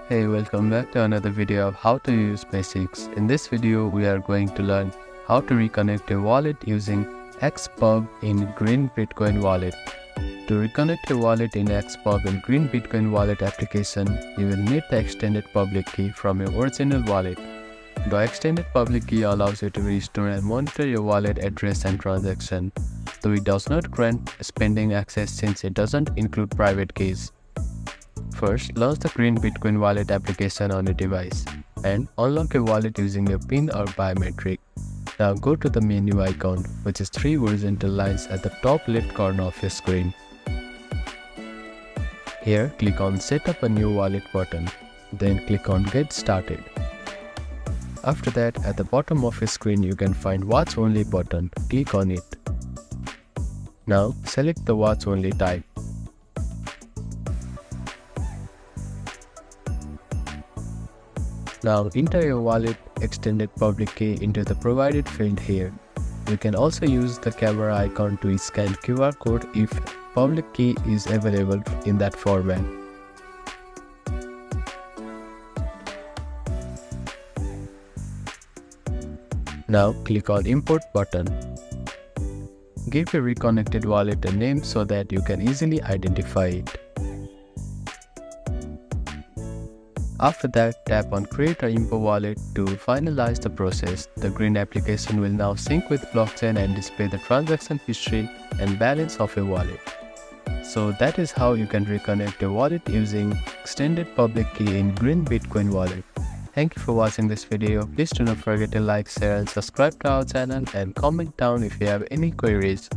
Hey, welcome back to another video of how to use basics. In this video, we are going to learn how to reconnect a wallet using xPub in Green Bitcoin Wallet. To reconnect a wallet in xPub in Green Bitcoin Wallet application, you will need the extended public key from your original wallet. The extended public key allows you to restore and monitor your wallet address and transaction, though it does not grant spending access since it doesn't include private keys. First, launch the Green Bitcoin Wallet application on your device and unlock your wallet using your PIN or biometric. Now go to the menu icon, which is three horizontal lines at the top left corner of your screen. Here, click on Set up a new wallet button, then click on Get Started. After that, at the bottom of your screen you can find Watch Only button. Click on it. Now, select the Watch Only type. Now enter your wallet extended public key into the provided field here. You can also use the camera icon to scan QR code if public key is available in that format. Now click on Import button. Give your reconnected wallet a name so that you can easily identify it. After that, tap on Create a Info Wallet to finalize the process. The Green application will now sync with blockchain and display the transaction history and balance of your wallet. So that is how you can reconnect your wallet using extended public key in Green Bitcoin Wallet. Thank you for watching this video. Please do not forget to like, share and subscribe to our channel and comment down if you have any queries.